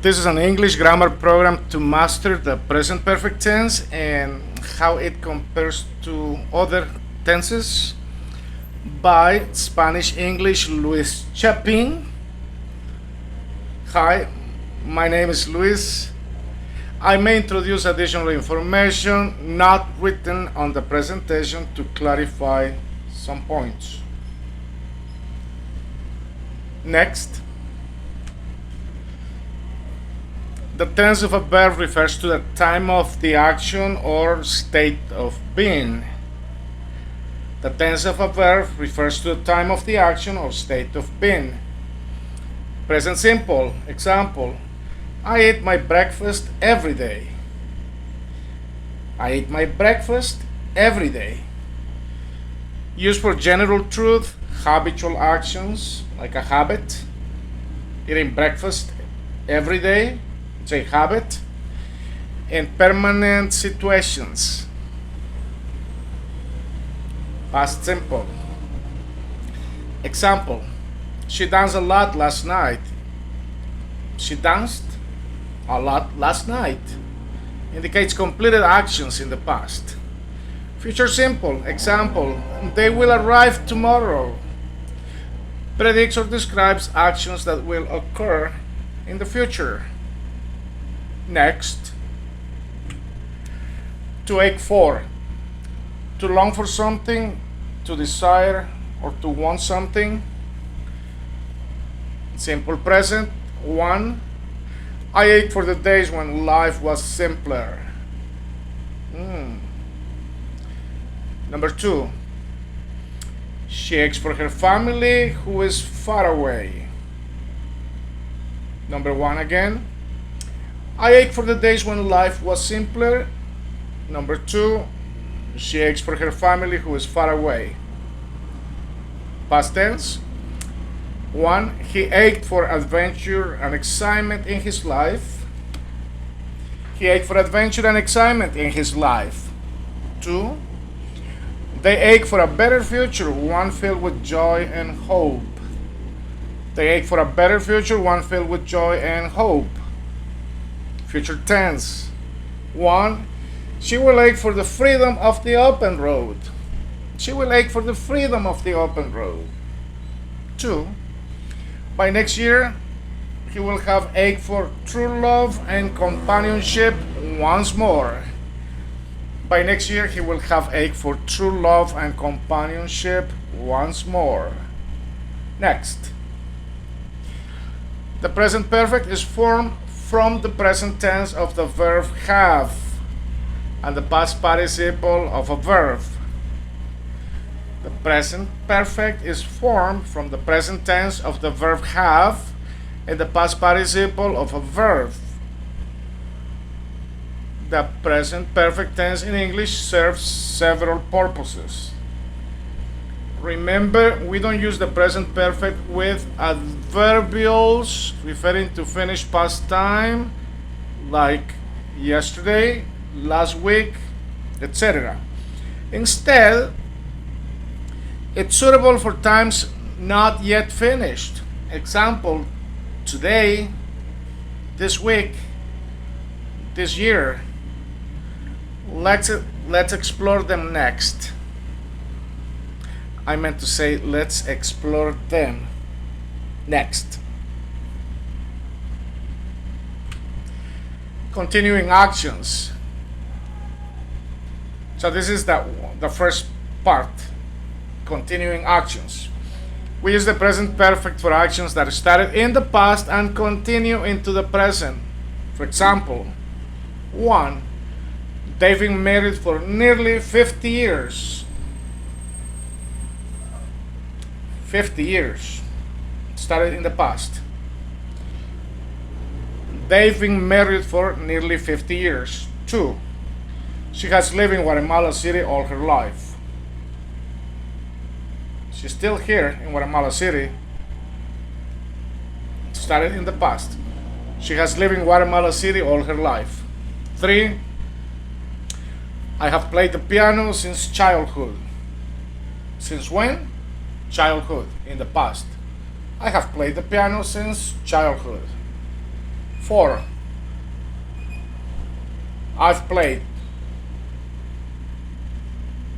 This is an English grammar program to master the present perfect tense and how it compares to other tenses by Spanish English Luis Chapin. Hi, my name is Luis. I may introduce additional information not written on the presentation to clarify some points. Next. The tense of a verb refers to the time of the action or state of being. The tense of a verb refers to the time of the action or state of being. Present simple. Example. I eat my breakfast every day. I eat my breakfast every day. Used for general truth, habitual actions, like a habit. Eating breakfast every day. Say habit. In permanent situations. Past simple. Example. She danced a lot last night. She danced a lot last night. Indicates completed actions in the past. Future simple. Example. They will arrive tomorrow. Predicts or describes actions that will occur in the future. Next. To ache for. To long for something, to desire, or to want something. Simple present. 1. I ache for the days when life was simpler. Number 2. She aches for her family who is far away. Number 1 again. I ache for the days when life was simpler. Number 2. She aches for her family who is far away. Past tense. 1. He ached for adventure and excitement in his life. He ached for adventure and excitement in his life. 2. They ache for a better future, one filled with joy and hope. They ache for a better future, one filled with joy and hope. Future tense. 1. She will ache for the freedom of the open road. She will ache for the freedom of the open road. 2. By next year, he will have ache for true love and companionship once more. By next year, he will have ache for true love and companionship once more. Next. The present perfect is formed from the present tense of the verb have and the past participle of a verb. The present perfect is formed from the present tense of the verb have and the past participle of a verb. The present perfect tense in English serves several purposes. Remember, we don't use the present perfect with adverbials referring to finished past time like yesterday, last week, etc. Instead, it's suitable for times not yet finished. Example, today, this week, this year. Let's explore them next. I meant to say let's explore them next. Continuing actions. So this is the first part. Continuing actions. We use the present perfect for actions that started in the past and continue into the present. For example, 1. They've been married for nearly 50 years. 50 years. Started in the past. They've been married for nearly 50 years. 2. She has lived in Guatemala City all her life. She's still here in Guatemala City. Started in the past. She has lived in Guatemala City all her life. 3. I have played the piano since childhood. Since when? Childhood, in the past. I have played the piano since childhood. 4. I've played.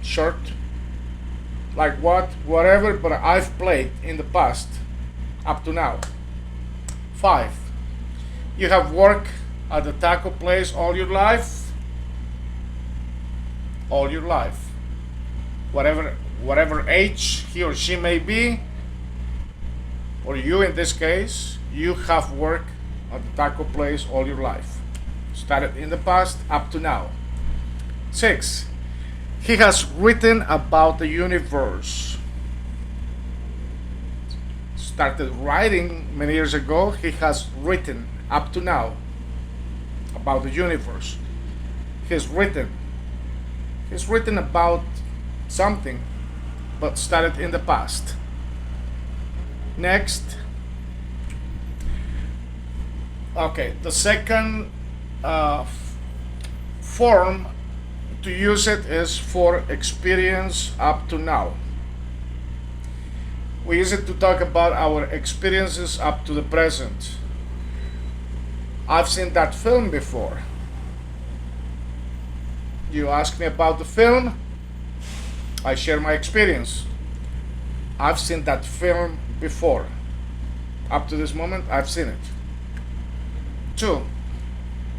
Short. Like what? Whatever, but I've played in the past. Up to now. 5. You have worked at the taco place all your life. All your life. Whatever age he or she may be, or you in this case, you have worked at the taco place all your life. Started in the past up to now. 6. He has written about the universe. Started writing many years ago. He has written up to now about the universe. He's written about something, but started in the past. Next. Okay, the second form to use it is for experience up to now. We use it to talk about our experiences up to the present. I've seen that film before. You ask me about the film, I share my experience. I've seen that film before. Up to this moment, I've seen it. 2.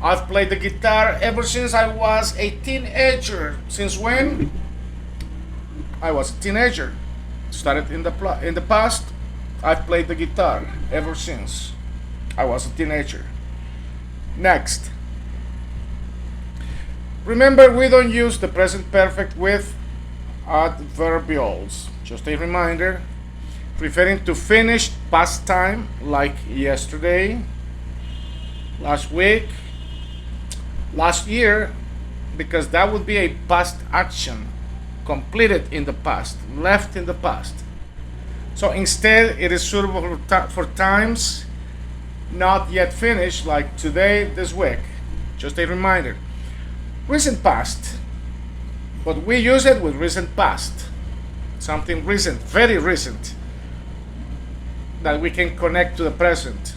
I've played the guitar ever since I was a teenager. Since when? I was a teenager. Started in the past. I've played the guitar ever since I was a teenager. Next. Remember, we don't use the present perfect with adverbials. Just a reminder, referring to finished past time like yesterday, last week, last year, because that would be a past action, completed in the past, left in the past. So instead, it is suitable for times not yet finished, like today, this week. Just a reminder. Recent past, but we use it with recent past. Something recent, very recent, that we can connect to the present.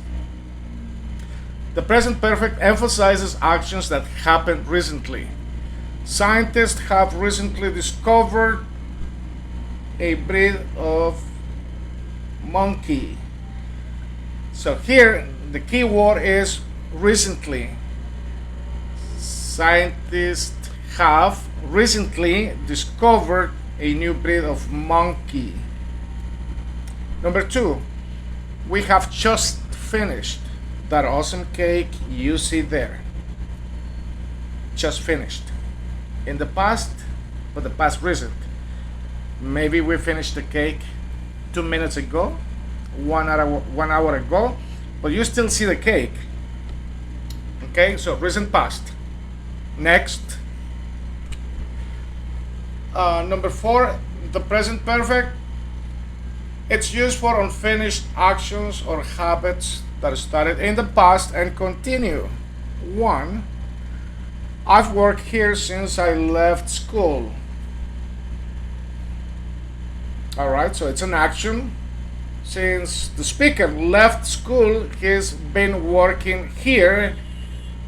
The present perfect emphasizes actions that happened recently. Scientists have recently discovered a breed of monkey. So here the key word is recently. Scientists have recently discovered a new breed of monkey. Number 2, we have just finished that awesome cake you see there. Just finished. In the past, but the past recent. Maybe we finished the cake 2 minutes ago, 1 hour ago, but you still see the cake. Okay, so recent past. Next. Number 4, the present perfect. It's used for unfinished actions or habits that started in the past and continue. 1. I've worked here since I left school. Alright, so it's an action. Since the speaker left school, he's been working here,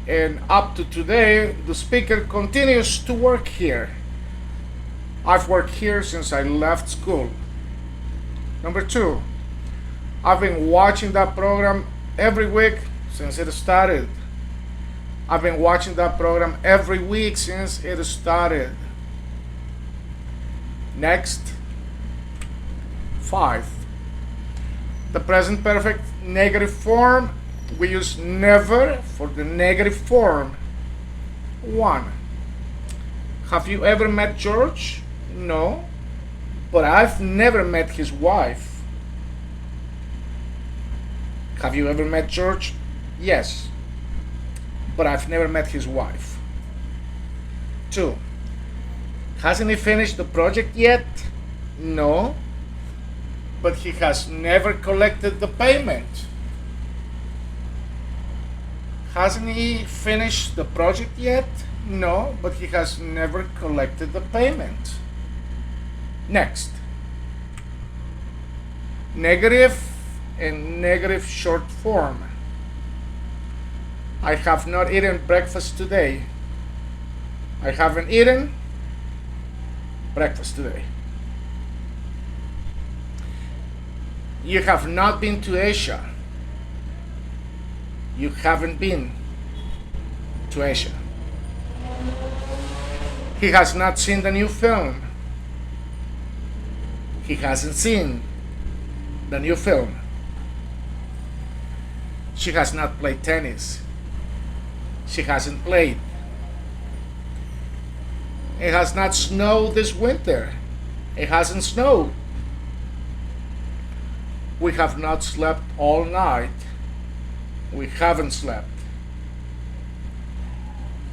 and up to today, the speaker continues to work here. I've worked here since I left school. Number 2, I've been watching that program every week since it started. I've been watching that program every week since it started. Next. 5. The present perfect negative form. We use never for the negative form. 1. Have you ever met George? No, but I've never met his wife. Have you ever met George? Yes, but I've never met his wife. 2. Hasn't he finished the project yet? No, but he has never collected the payment. Hasn't he finished the project yet? No, but he has never collected the payment. Next. Negative and negative short form. I have not eaten breakfast today. I haven't eaten breakfast today. You have not been to Asia. You haven't been to Asia. He has not seen the new film. He hasn't seen the new film. She has not played tennis. She hasn't played. It has not snowed this winter. It hasn't snowed. We have not slept all night. We haven't slept.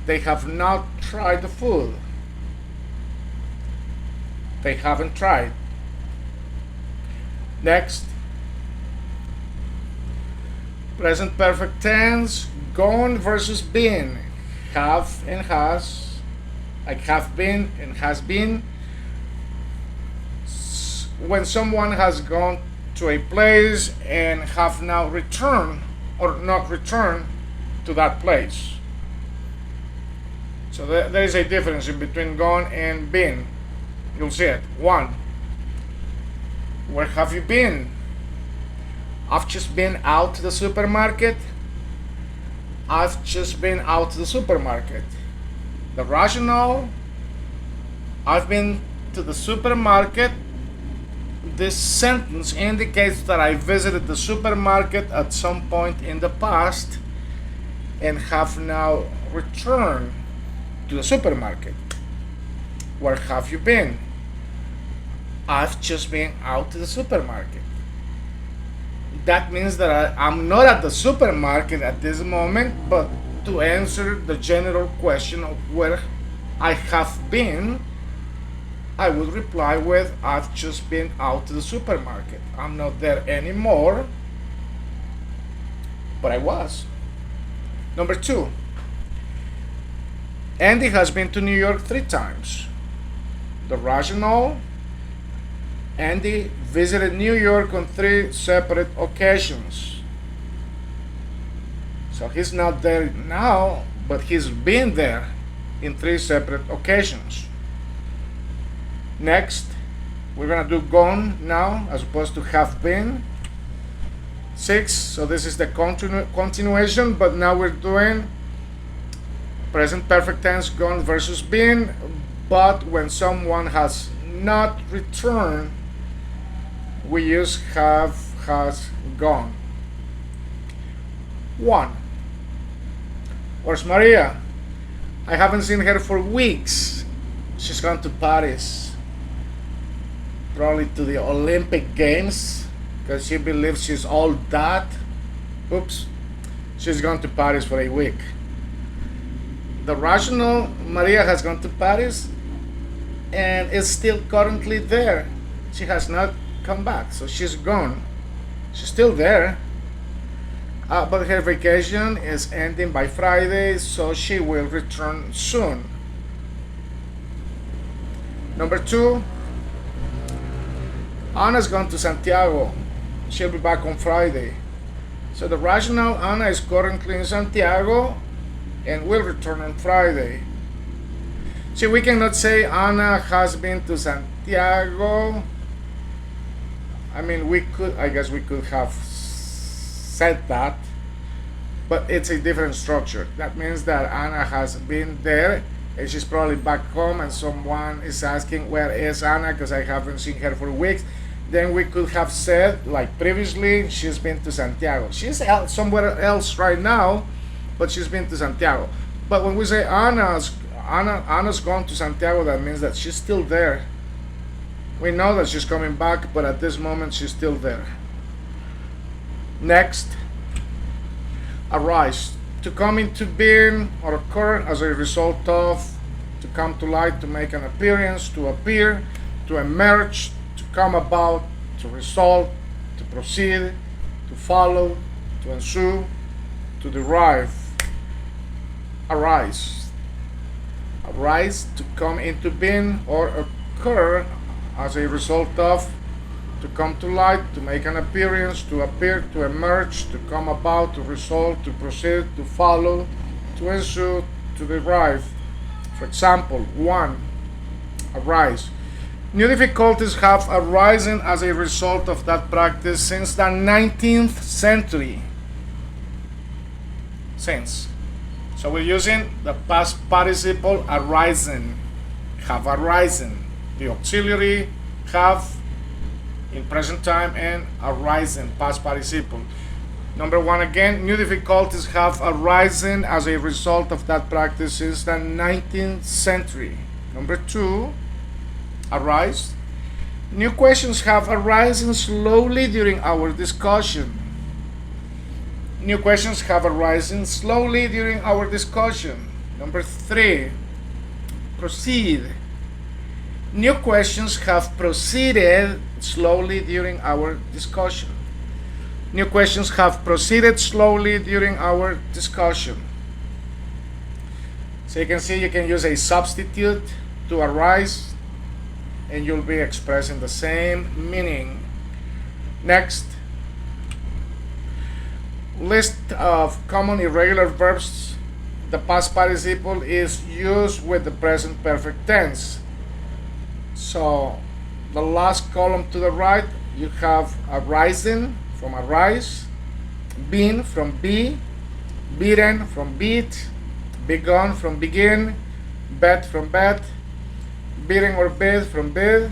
They have not tried the food. They haven't tried. Next. Present perfect tense, gone versus been. Have and has. Like have been and has been. When someone has gone to a place and have now returned or not returned to that place. So there is a difference in between gone and been. You'll see it. 1. Where have you been? I've just been out to the supermarket. I've just been out to the supermarket. The rational, I've been to the supermarket. This sentence indicates that I visited the supermarket at some point in the past and have now returned to the supermarket. Where have you been? I've just been out to the supermarket. That means that I'm not at the supermarket at this moment, but to answer the general question of where I have been, I would reply with, I've just been out to the supermarket. I'm not there anymore, but I was. Number 2, Andy has been to New York 3 times. The rational, Andy visited New York on 3 separate occasions. So he's not there now, but he's been there in 3 separate occasions. Next, we're gonna do gone now as opposed to have been. 6, so this is the continuation, but now we're doing present perfect tense, gone versus been, but when someone has not returned, we use have, has, gone. 1. Where's Maria? I haven't seen her for weeks. She's gone to Paris. Probably to the Olympic Games, because she believes she's all that. Oops. She's gone to Paris for a week. The rational, Maria has gone to Paris and is still currently there. She has not come back, so she's gone. She's still there, but her vacation is ending by Friday, so she will return soon. Number 2, Anna's gone to Santiago. She'll be back on Friday. So the rational, Anna is currently in Santiago and will return on Friday. See, we cannot say Anna has been to Santiago. I mean, I guess we could have said that, but it's a different structure. That means that Anna has been there and she's probably back home, and someone is asking, where is Anna? Because I haven't seen her for weeks. Then we could have said, like previously, she's been to Santiago. She's somewhere else right now, but she's been to Santiago. But when we say Anna's gone to Santiago, that means that she's still there. We know that she's coming back, but at this moment she's still there. Next, arise. To come into being or occur as a result of, to come to light, to make an appearance, to appear, to emerge, to come about, to result, to proceed, to follow, to ensue, to derive. Arise. Arise, to come into being or occur as a result of, to come to light, to make an appearance, to appear, to emerge, to come about, to result, to proceed, to follow, to ensue, to derive. For example, 1. Arise. New difficulties have arisen as a result of that practice since the 19th century. Since. So we're using the past participle arisen. Have arisen. The auxiliary have in present time and arisen, past participle. Number 1 again, new difficulties have arisen as a result of that practice since the 19th century. Number 2, arise. New questions have arisen slowly during our discussion. New questions have arisen slowly during our discussion. Number 3, proceed. New questions have proceeded slowly during our discussion. New questions have proceeded slowly during our discussion. So you can see you can use a substitute to arise and you'll be expressing the same meaning. Next, list of common irregular verbs. The past participle is used with the present perfect tense. So the last column to the right, you have arisen from arise, been from be, beaten from beat, begun from begin, bet from bet, beating or bid from bid,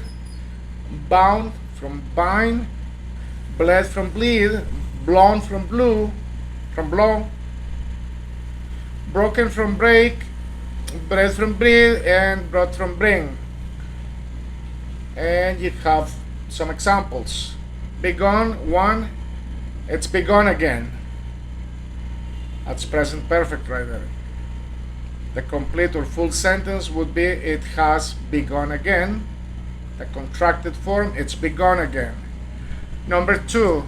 bound from bind, bled from bleed, blown from blew, from blow, broken from break, bred from breed, and brought from bring. And you have some examples. Begun, 1, it's begun again. That's present perfect right there. The complete or full sentence would be it has begun again. The contracted form, it's begun again. Number 2,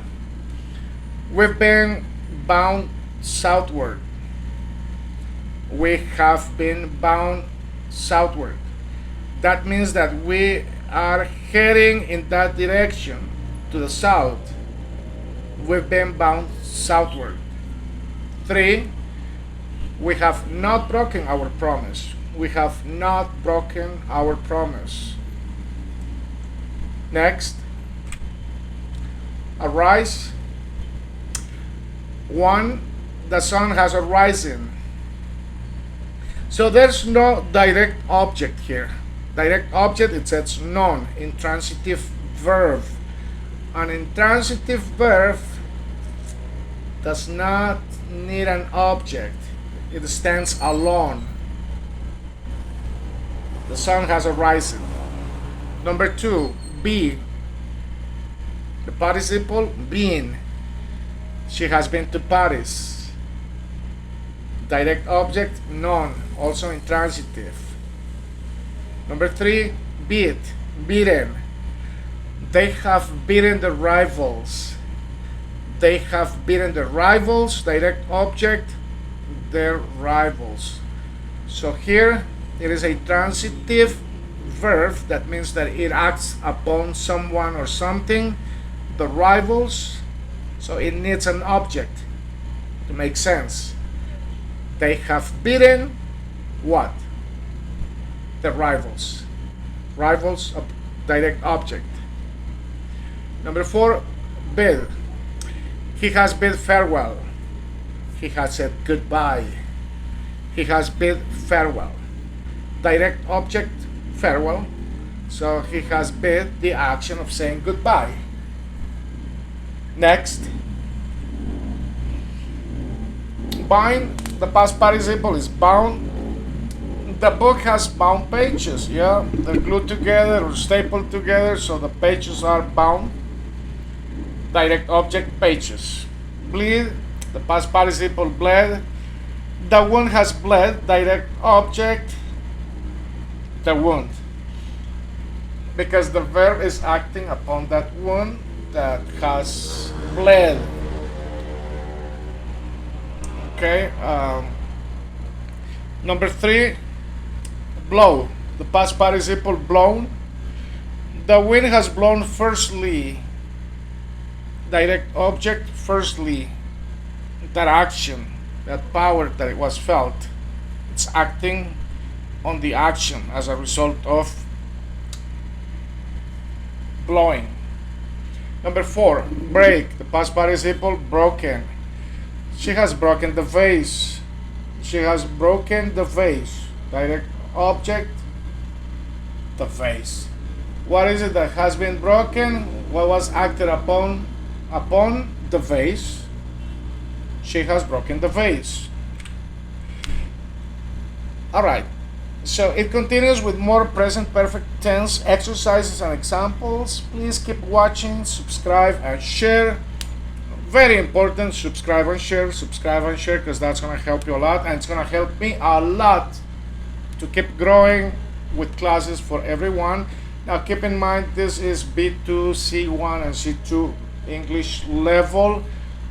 we've been bound southward. We have been bound southward. That means that we are heading in that direction to the south. We've been bound southward. 3, we have not broken our promise. We have not broken our promise. Next, arise. 1, the sun has arisen. So there's no direct object here. Direct object, it says none. Intransitive verb. An intransitive verb does not need an object. It stands alone. The sun has arisen. Number 2, be. The participle been. She has been to Paris. Direct object none, also intransitive. Number 3, beat, beaten. They have beaten the rivals. They have beaten the rivals. Direct object, their rivals. So here it is a transitive verb. That means that it acts upon someone or something. The rivals. So it needs an object to make sense. They have beaten what? The rivals. Rivals of direct object. Number 4, bid. He has bid farewell. He has said goodbye. He has bid farewell. Direct object, farewell. So he has bid the action of saying goodbye. Next, bind. The past participle is bound. The book has bound pages, yeah? They're glued together or stapled together, so the pages are bound. Direct object, pages. Bleed. The past participle bled. The wound has bled. Direct object, the wound. Because the verb is acting upon that wound that has bled. Okay. Number 3, blow. The past participle blown. The wind has blown fiercely. direct object. Firstly, that action, that power that it was felt, it's acting on the action as a result of blowing. Number 4, break. The past participle, broken. She has broken the vase. She has broken the vase. Direct object, the vase. What is it that has been broken? What was acted upon the vase? She has broken the vase. Alright, so it continues with more present perfect tense exercises and examples. Please keep watching, subscribe, and share. Very important, subscribe and share, because that's going to help you a lot, and it's going to help me a lot to keep growing with classes for everyone. Now keep in mind, this is B2, C1, and C2 English level.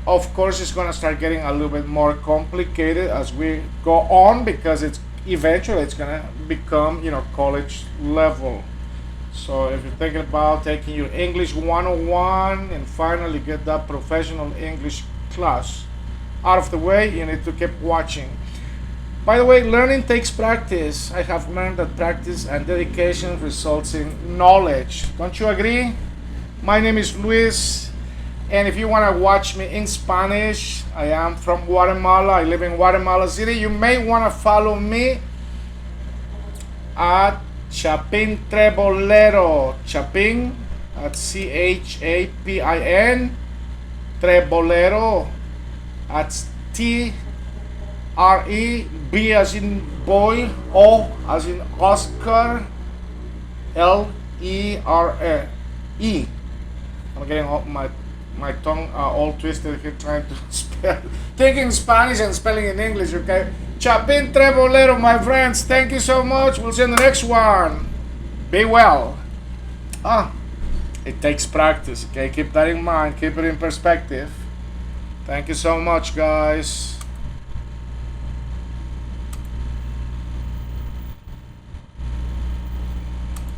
Of course, it's going to start getting a little bit more complicated as we go on, because it's eventually it's going to become, college level. So if you're thinking about taking your English 101 and finally get that professional English class out of the way, you need to keep watching. By the way, learning takes practice. I have learned that practice and dedication results in knowledge. Don't you agree? My name is Luis, and if you want to watch me in Spanish, I am from Guatemala. I live in Guatemala City. You may want to follow me at Chapin Trebolero. Chapin, at Chapin. Trebolero, at TREB as in boy, O as in Oscar, LERE. I'm getting all my tongue all twisted here trying to spell, thinking Spanish and spelling in English, okay? Chapin Trebolero, my friends, thank you so much. We'll see you in the next one. Be well. It takes practice, okay? Keep that in mind, keep it in perspective. Thank you so much, guys.